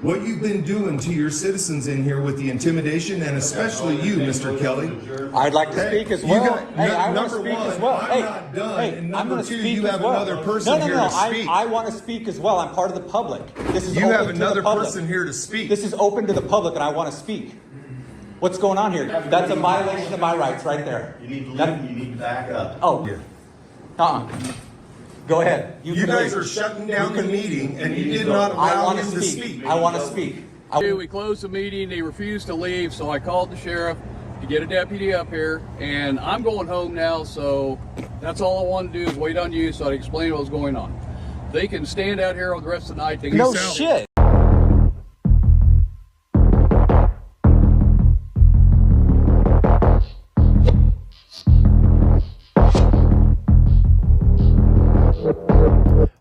What you've been doing to your citizens in here with the intimidation, and especially you, Mr. Kelly. I'd like to speak as well. I want to speak as well. I'm not done. And number two, you have another person here to speak. I want to speak as well. I'm part of the public. This is you have another person here to speak. This is open to the public, and I want to speak. What's going on here? That's a violation of my rights right there. You need to leave. You need to back up. Oh. Go ahead. You guys are shutting down the meeting, and you did not allow him to speak. I want to speak. We closed the meeting. They refused to leave, so I called the sheriff to get a deputy up here, and I'm going home now, so that's all I wanted to do is wait on you so I'd explain what was going on. They can stand out here for the rest of the night. No shit.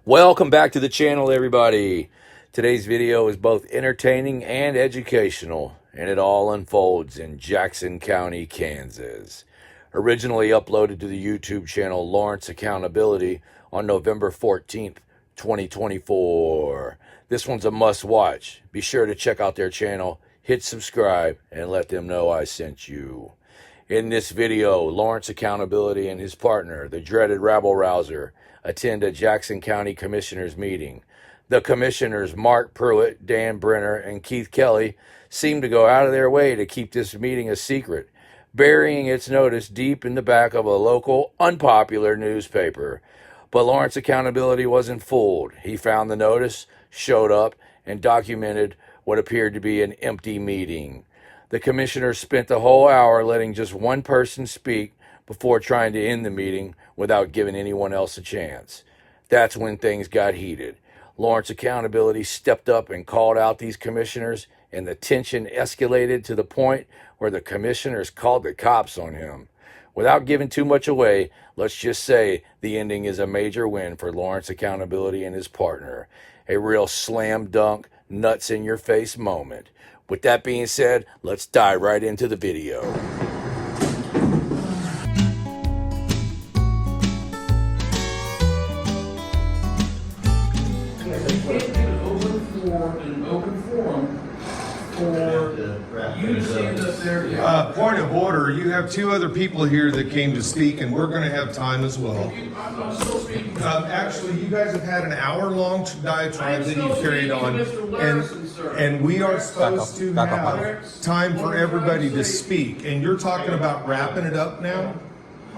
Welcome back to the channel, everybody. Today's video is both entertaining and educational, and it all unfolds in Jackson County, Kansas. Originally uploaded to the YouTube channel Lawrence Accountability on November 14th, 2024. This one's a must-watch. Be sure to check out their channel, hit subscribe, and let them know I sent you. In this video, Lawrence Accountability and his partner, the dreaded rabble-rouser, attend a Jackson County Commissioners meeting. The commissioners, Mark Pruitt, Dan Brenner, and Keith Kelly, seem to go out of their way to keep this meeting a secret, burying its notice deep in the back of a local, unpopular newspaper. But Lawrence Accountability wasn't fooled. He found the notice, showed up, and documented what appeared to be an empty meeting. The commissioners spent the whole hour letting just one person speak before trying to end the meeting without giving anyone else a chance. That's when things got heated. Lawrence Accountability stepped up and called out these commissioners, and the tension escalated to the point where the commissioners called the cops on him. Without giving too much away, let's just say the ending is a major win for Lawrence Accountability and his partner. A real slam dunk, nuts in your face moment. With that being said, let's dive right into the video. Point of order, you have two other people here that came to speak, and we're going to have time as well. Actually, you guys have had an hour-long diatribe that you carried on, and we are supposed to have time for everybody to speak, and you're talking about wrapping it up now?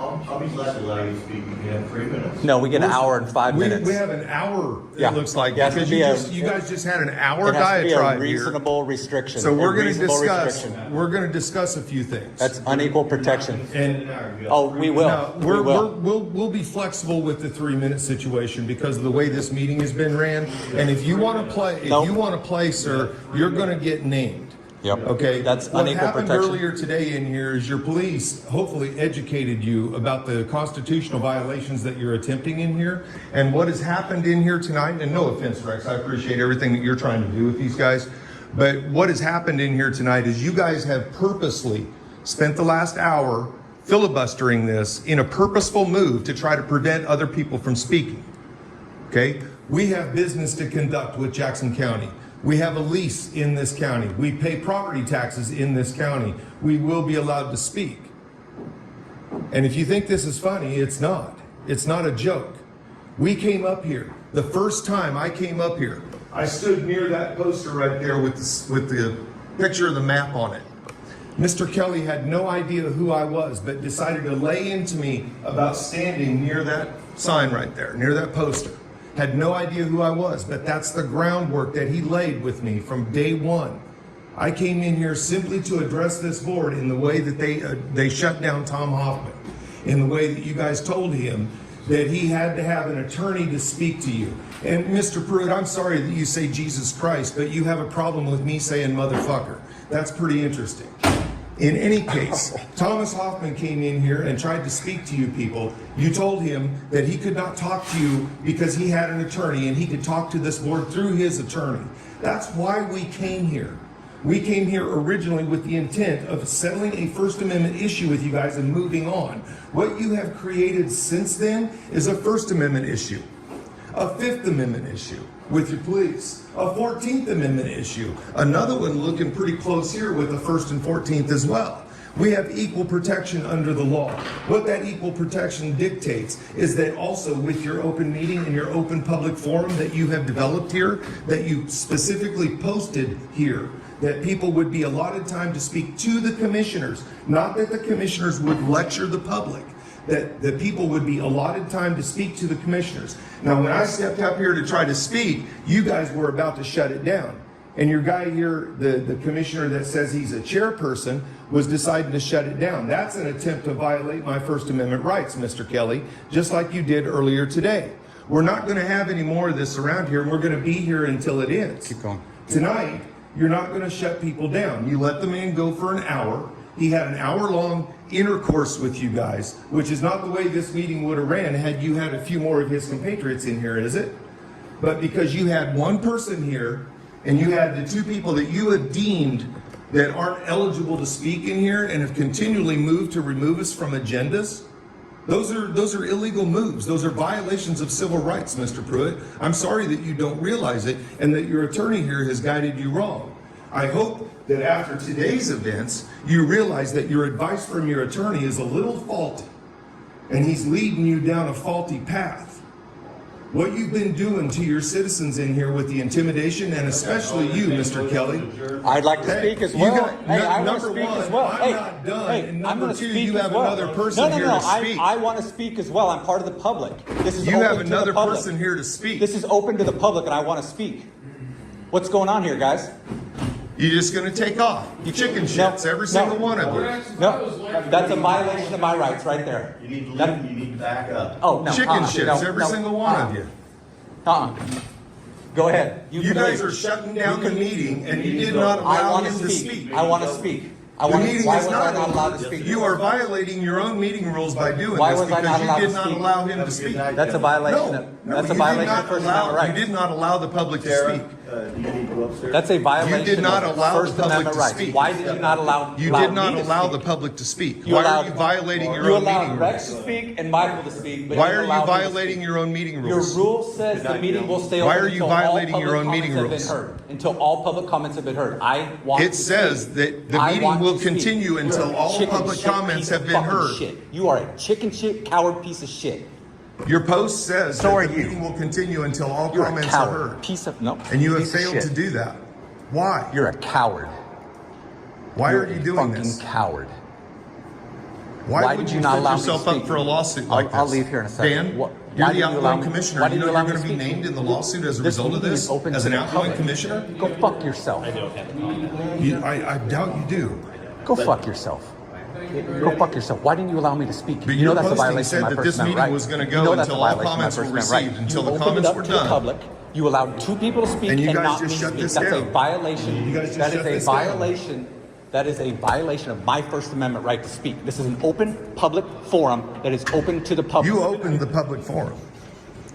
I'll be glad to allow you to speak. You have 3 minutes. No, we get an hour and 5 minutes. We have an hour, it looks like, yes, because you guys just had an hour diatribe here. It has to be a reasonable restriction. So we're going to discuss a few things. That's unequal protection. And we will. No, we'll be flexible with the 3-minute situation because of the way this meeting has been ran. And if you want to play, sir, you're going to get named. Yep. Okay. That's what unequal happened protection. earlier today in here is your police hopefully educated you about the constitutional violations that you're attempting in here. And what has happened in here tonight, and no offense, Rex, I appreciate everything that you're trying to do with these guys, but what has happened in here tonight is you guys have purposely spent the last hour filibustering this in a purposeful move to try to prevent other people from speaking. Okay? We have business to conduct with Jackson County. We have a lease in this county. We pay property taxes in this county. We will be allowed to speak. And if you think this is funny, it's not. It's not a joke. We came up here. The first time I came up here, I stood near that poster right there with the picture of the map on it. Mr. Kelly had no idea who I was, but decided to lay into me about standing near that sign right there, near that poster. Had no idea who I was, but that's the groundwork that he laid with me from day one. I came in here simply to address this board in the way that they shut down Tom Hoffman, in the way that you guys told him that he had to have an attorney to speak to you. And Mr. Pruitt, I'm sorry that you say Jesus Christ, but you have a problem with me saying motherfucker. That's pretty interesting. In any case, Thomas Hoffman came in here and tried to speak to you people. You told him that he could not talk to you because he had an attorney and he could talk to this board through his attorney. That's why we came here. We came here originally with the intent of settling a First Amendment issue with you guys and moving on. What you have created since then is a First Amendment issue. a Fifth Amendment issue with your police, a 14th Amendment issue, another one looking pretty close here with the 1st and 14th as well. We have equal protection under the law. What that equal protection dictates is that also with your open meeting and your open public forum that you have developed here, that you specifically posted here, that people would be allotted time to speak to the commissioners, not that the commissioners would lecture the public, that the people would be allotted time to speak to the commissioners. Now, when I stepped up here to try to speak, you guys were about to shut it down. And your guy here, the commissioner that says he's a chairperson, was deciding to shut it down. That's an attempt to violate my First Amendment rights, Mr. Kelly, just like you did earlier today. We're not going to have any more of this around here, and we're going to be here until it ends. Keep going. Tonight, you're not going to shut people down. You let the man go for an hour. He had an hour-long intercourse with you guys, which is not the way this meeting would have ran had you had a few more of his compatriots in here, is it? But because you had one person here, and you had the two people that you had deemed that aren't eligible to speak in here and have continually moved to remove us from agendas, those are illegal moves. Those are violations of civil rights, Mr. Pruitt. I'm sorry that you don't realize it and that your attorney here has guided you wrong. I hope that after today's events, you realize that your advice from your attorney is a little faulty and he's leading you down a faulty path. What you've been doing to your citizens in here with the intimidation, and especially you, Mr. Kelly. I'd like to speak as well. I want to number speak one, as well. I'm not done. And number two, you have another person here to speak. I want to speak as well. I'm part of the public. This is You open have to the another public. person here to speak. This is open to the public, and I want to speak. What's going on here, guys? You're just going to take off. You chicken shits, every single one of you. No, that's a violation of my rights right there. You need to leave, you need to back up. Oh, no. Chicken shits, every single one of you. Go ahead. You guys are shutting down the meeting, and you did not allow him to speak. I want to speak. The meeting Why is was I not allowed to speak? You are violating your own meeting rules by doing Why this was I not because allowed you to did not speak? allow him to speak. That's a violation. That's a violation of First Amendment rights. You did not allow the public to Sarah, speak. do you need to go upstairs? That's a violation You did not of allow the First public Amendment to rights. speak. Why did you not allow You allow did not me to allow speak? the public to speak. You Why allowed- are you violating your You own allowed meeting Rex to rules? speak and Michael to speak, but Why you are allowed you me to violating speak. your own meeting Your rules? rule says the meeting will stay Why open are you until violating all your own public meeting comments have rules? been heard. Until all public comments have been heard. I want It to says speak. that the I meeting want will to speak. continue You're until a all chicken public shit comments piece have of been fucking heard. Shit. You are a chicken shit, coward piece of shit. Your post says So that are the you. meeting will continue until all You're a comments are coward. heard. Piece of no. And you have piece of failed shit. to do that. Why? You're a coward. Why You're are you a doing fucking this? coward. Why Why would did you you not set allow me to yourself speak? up for a lawsuit like this? I'll leave here in a second. Dan, Why you're the didn't you allow outgoing me- commissioner. why You didn't know you you're allow going to me be to speak? named in the lawsuit as a This result of meeting this is open as to an the outgoing public. commissioner? Go fuck yourself. I doubt you do. Go fuck yourself. Go fuck yourself. Why didn't you allow me to speak? But You know your that's a posting violation said of my that First this Amendment meeting right. was gonna You go know that's until a all violation of my comments were First Amendment right. received, until the You opened comments it up were to done. the public. You allowed two people to speak And you guys not just me shut speak. this That's a down. violation. You guys just That shut is a this down. violation. That is a violation of my First Amendment right to speak. This is an open public forum that is open to the public. You opened the public forum.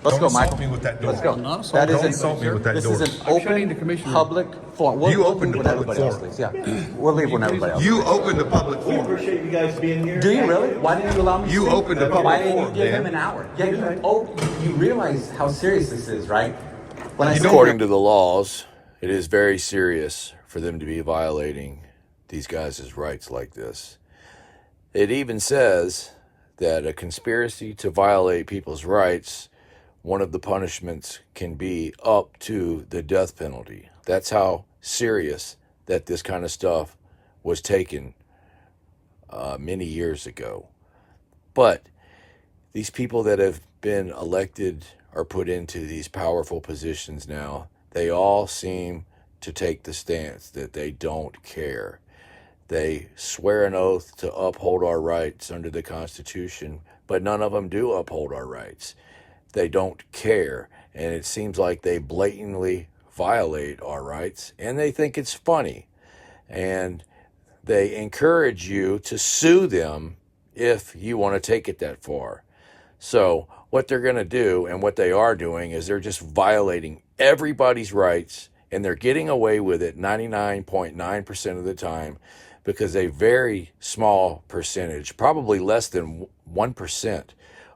Let's Don't go, assault Michael. me with that door. Let's go. I'm not assaulting That is Don't an- insult me with that This door. is an I'm shutting open the commissioner. public forum. We'll You leave opened a when public everybody else forum. leaves. Yeah, we'll leave when everybody else. You opened a public We forum. appreciate you guys being here. Do you really? Why didn't you allow me to You speak? opened a public Why didn't forum, you give him Dan. an hour? Yeah, you realize how serious this is, right? When I say According to the laws, it is very serious for them to be violating these guys' rights like this. It even says that a conspiracy to violate people's rights, one of the punishments can be up to the death penalty. That's how serious that this kind of stuff was taken many years ago. But these people that have been elected or put into these powerful positions now, they all seem to take the stance that they don't care. They swear an oath to uphold our rights under the Constitution, but none of them do uphold our rights. They don't care, and it seems like they blatantly violate our rights, and they think it's funny. And they encourage you to sue them if you want to take it that far. So what they're going to do, and what they are doing, is they're just violating everybody's rights, and they're getting away with it 99.9% of the time, because a very small percentage, probably less than 1%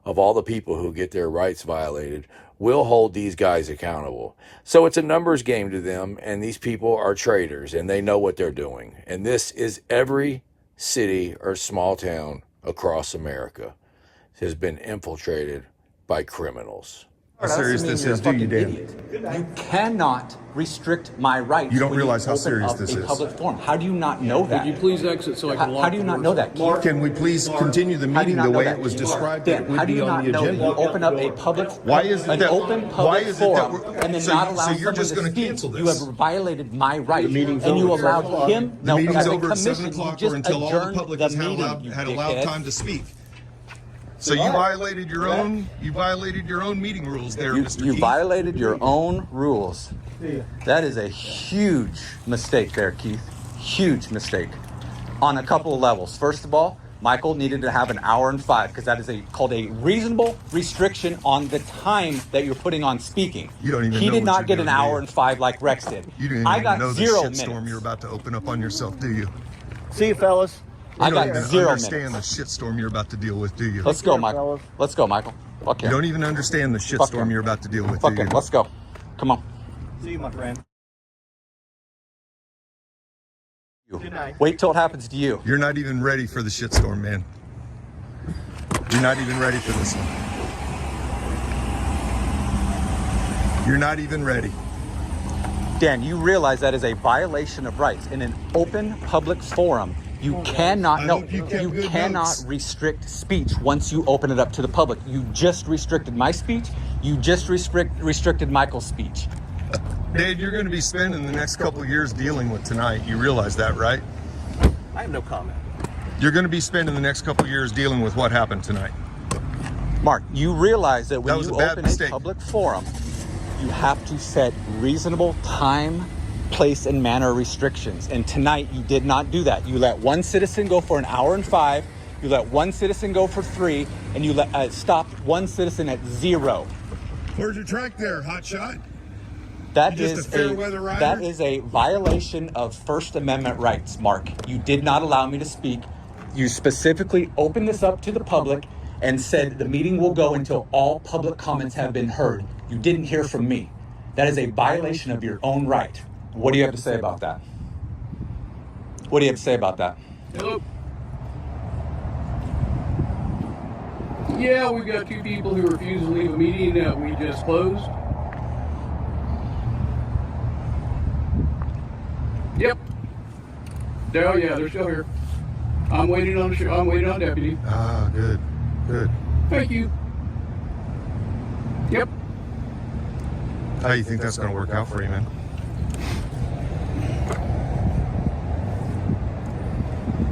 of all the people who get their rights violated, we'll hold these guys accountable. So it's a numbers game to them, and these people are traitors, and they know what they're doing. And this is every city or small town across America has been infiltrated by criminals. How serious this is, do you, Dan? You cannot restrict my rights. You don't when realize how open serious up this a is. public forum. How do you not know that? Would you please exit so I can lock How do you not know that? Keith? Can we please continue the How do you meeting not the know way that? it was described Dan, that it how would do be you on not the know that agenda? you open up a public, Why is it an that, open why public is it that forum we're, and then so, not so allow you're just someone going to to cancel speak? this? You have violated my right, meeting's and you over. allowed him. The meeting's as a over at 7 commission, you o'clock just or until all the adjourned public the has meeting, you had allowed dickhead. time to speak. So you violated your own meeting rules there, Mr. You Keith. violated your own rules. That is a huge mistake there, Keith. Huge mistake. On a couple of levels. First of all, Michael needed to have an hour and 5 because that is called a reasonable restriction on the time that you're putting on speaking. You don't even he know did what not you're get doing, an do hour you? and 5 like Rex did. You didn't I even got know the 0 shitstorm minutes. you're about to open up on yourself, do you? See you, fellas. I You got don't even 0 understand minutes. the shitstorm you're about to deal with, do you? Let's go, Michael. Let's go, Michael. Fuck You him. don't even understand the Fuck shitstorm him. you're about to deal with, Fuck do him. you? Let's go. Come on. See you, my friend. Good night. Wait till it happens to you. You're not even ready for the shitstorm, man. You're not even ready for this one. You're not even ready. Dan, you realize that is a violation of rights. In an open public forum, you cannot I no, hope you kept you good cannot notes. restrict speech once you open it up to the public. You just restricted my speech. You just restricted Michael's speech. Dave, you're going to be spending the next couple of years dealing with tonight. You realize that, right? I have no comment. You're going to be spending the next couple of years dealing with what happened tonight. Mark, you realize that when That was you a bad open mistake. a public forum, you have to set reasonable time, place, and manner restrictions. And tonight, you did not do that. You let one citizen go for an hour and 5, you let one citizen go for 3, and you stopped one citizen at 0. Where's your track there, hotshot? That You're just is a fair weather rider? that is a violation of First Amendment rights, Mark. You did not allow me to speak. You specifically opened this up to the public and said the meeting will go until all public comments have been heard. You didn't hear from me. That is a violation of your own right. What do you have to say about that? What do you have to say about that? Hello. Yeah, we've got 2 people who refuse to leave a meeting that we just closed. Yep. Oh yeah, they're still here. I'm waiting on I'm waiting on deputy. Ah, good, good. Thank you. Yep. How do you think that's going to work out for you, man?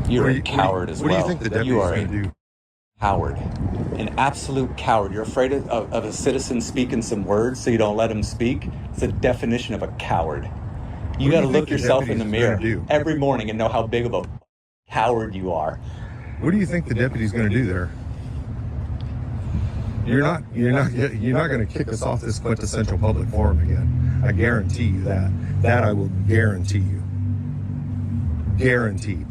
You're What do a you- coward as What well. do you think the deputy's You are going to a do? coward, an absolute coward. You're afraid of a citizen speaking some words so you don't let him speak. It's a definition of a coward. You What do got to you look think the yourself in the deputy's gonna mirror do? every morning and know how big of a coward you are. What do you think the deputy's going to do there? You're not going to kick us off this quintessential public forum again. I guarantee you that. That I will guarantee you. Guaranteed.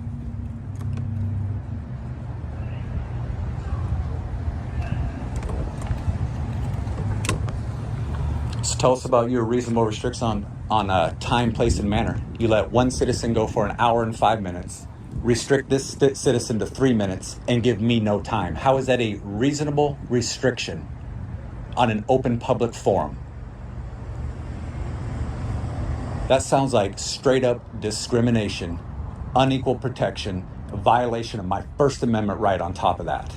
So tell us about your reasonable restrictions on time, place, and manner. You let one citizen go for an hour and 5 minutes, restrict this citizen to 3 minutes, and give me no time. How is that a reasonable restriction on an open public forum? That sounds like straight up discrimination, unequal protection, a violation of my First Amendment right on top of that.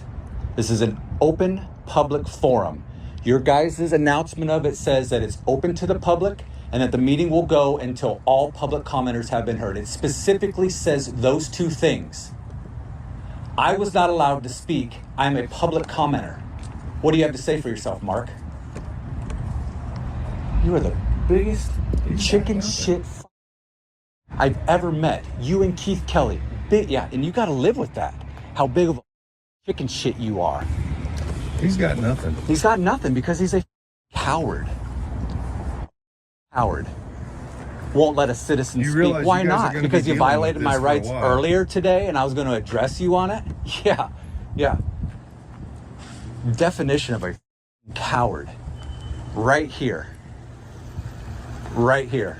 This is an open public forum. Your guys' announcement of it says that it's open to the public and that the meeting will go until all public commenters have been heard. It specifically says those 2 things. I was not allowed to speak. I'm a public commenter. What do you have to say for yourself, Mark? You are the biggest chicken shit I've ever met. You and Keith Kelly. Yeah, and you got to live with that. How big of a chicken shit you are. He's got nothing. He's got nothing because he's a coward. Coward. Won't let a citizen You speak. realize Why you guys are not? gonna Because be you dealing with violated this my for a rights while. earlier today and I was going to address you on it? Yeah. Definition of a coward. right here. Right here.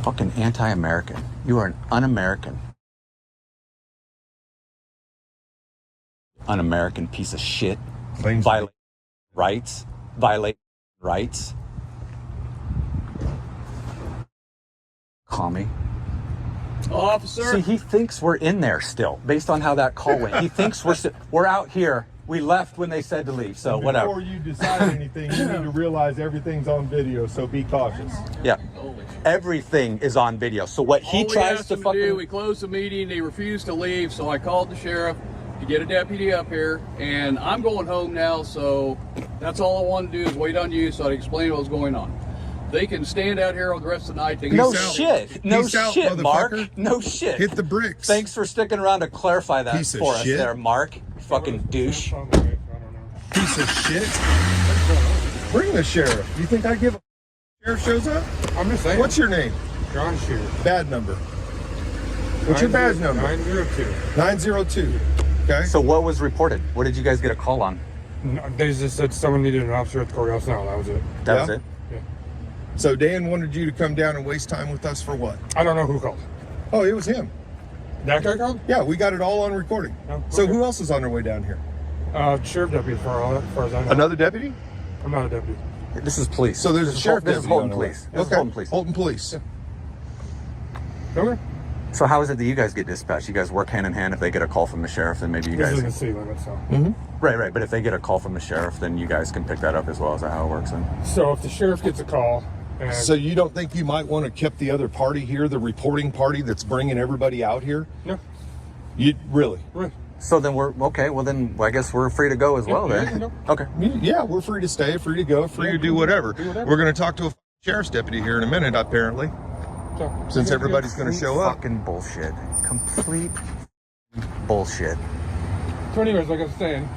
Fucking anti-American. You are an un-American. Un-American piece of shit. Violate rights. Violate rights. Call me. Officer. See, he thinks we're in there still, based on how that call went. He thinks we're out here. We left when they said to leave, so whatever. Before you decide anything, you need to realize everything's on video, so be cautious. Yeah. Everything is on video. So what he tries to fucking do, we closed the meeting, they refused to leave, so I called the sheriff to get a deputy up here, and I'm going home now, so that's all I want to do is wait on you so I can explain what was going on. They can stand out here on the rest of the night. They can No Peace out. shit. No Peace out, shit, Mark. motherfucker. No shit. Hit the bricks. Thanks for sticking around to clarify that Piece of for us shit. there, Mark. Fucking douche. Piece of shit. Bring the sheriff. You think I give a sheriff shows up? I'm just saying. What's your name? John Shear. Badge number. What's your badge number? 902. 902. Okay. So what was reported? What did you guys get a call on? No, they just said someone needed an officer at the courthouse now. That was it. That was it? So Dan wanted you to come down and waste time with us for what? I don't know who called. Oh, it was him. That guy called? Yeah, we got it all on recording. Oh, So okay. who else is on their way down here? Sheriff deputy as far as I know. Another deputy? I'm not a deputy. This is police. So there's a sheriff This is deputy Holton on the way. Police. This is Okay. Holton Police. Holton Police. Okay. So how is it that you guys get dispatched? You guys work hand in hand. If they get a call from the sheriff, then maybe you This is in guys... the city limit, so. Right. But if they get a call from the sheriff, then you guys can pick that up as well. Is that how it works then? So if the sheriff gets a call, and So you don't think you might want to keep the other party here, the reporting party that's bringing everybody out here? no, You really? right. So then we're... Okay, well then I guess we're free to go as well Yeah, then. no. Okay. Yeah, we're free to stay, free to go, free to do whatever. We're going to talk to a sheriff's deputy here in a minute, apparently, So, since everybody's going to show up. Fucking bullshit. Complete bullshit. So anyways, like I was saying,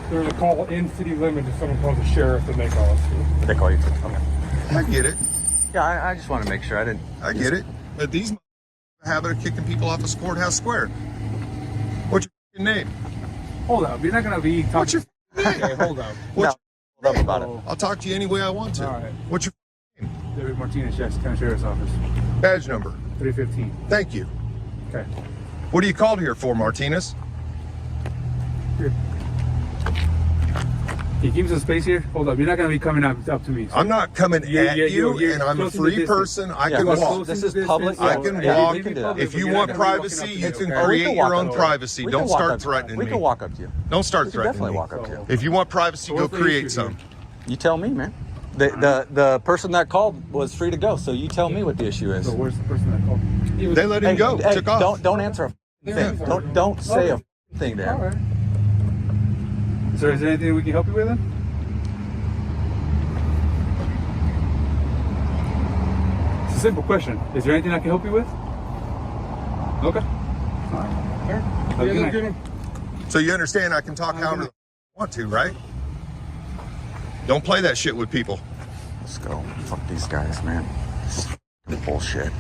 there's a call in city limits if someone calls the sheriff, then they call us too. Did they call you? Okay. I get it. Yeah, I just want to make sure I didn't... I get it. But these have a habit of kicking people off of Courthouse Square. What's your name? Hold up, you're not gonna be What's talking. your name? Okay, hold on. What's No, hold up about it. I'll talk to you any way I want to. All right. What's your David Martinez, Jackson County Sheriff's Office, badge number? 315. Thank you. Okay. What are you called here for, Martinez? Here. Can you give me some space here? Hold up, you're not gonna be coming up to me. I'm not coming at you, you're and I'm a close in the free distance. person. I Yeah, can this- walk. this is public. I can Yeah, walk. we can do that. If you You're want not gonna be walking privacy, up to you me, can okay? create walk your up own to you. privacy. We can Don't walk start up- threatening We me. can walk up to you. Don't start We can threatening definitely me. walk up to you. If you want privacy, go what's the create issue some. You tell me, man. The person that called was free to go, so you tell me what the issue is. So where's the person that called? He was- They let him go. Took off. Don't answer a thing. Don't say a thing to All him. right. So is there anything we can help you with then? It's a simple question. Is there anything I can help you with? Okay. All right. Fair. Have a good night. So you understand I can talk however I want to, right? Don't play that shit with people. Let's go. Fuck these guys, man. Bullshit.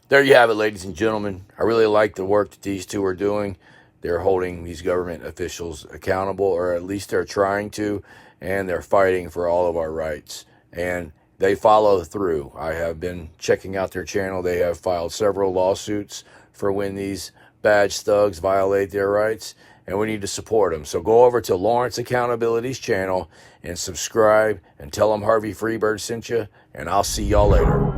There you have it, ladies and gentlemen. I really like the work that these two are doing. They're holding these government officials accountable, or at least they're trying to, and they're fighting for all of our rights. And they follow through. I have been checking out their channel. They have filed several lawsuits for when these badge thugs violate their rights, and we need to support them. So go over to Lawrence Accountability's channel and subscribe and tell them Harvey Freebird sent you, and I'll see y'all later.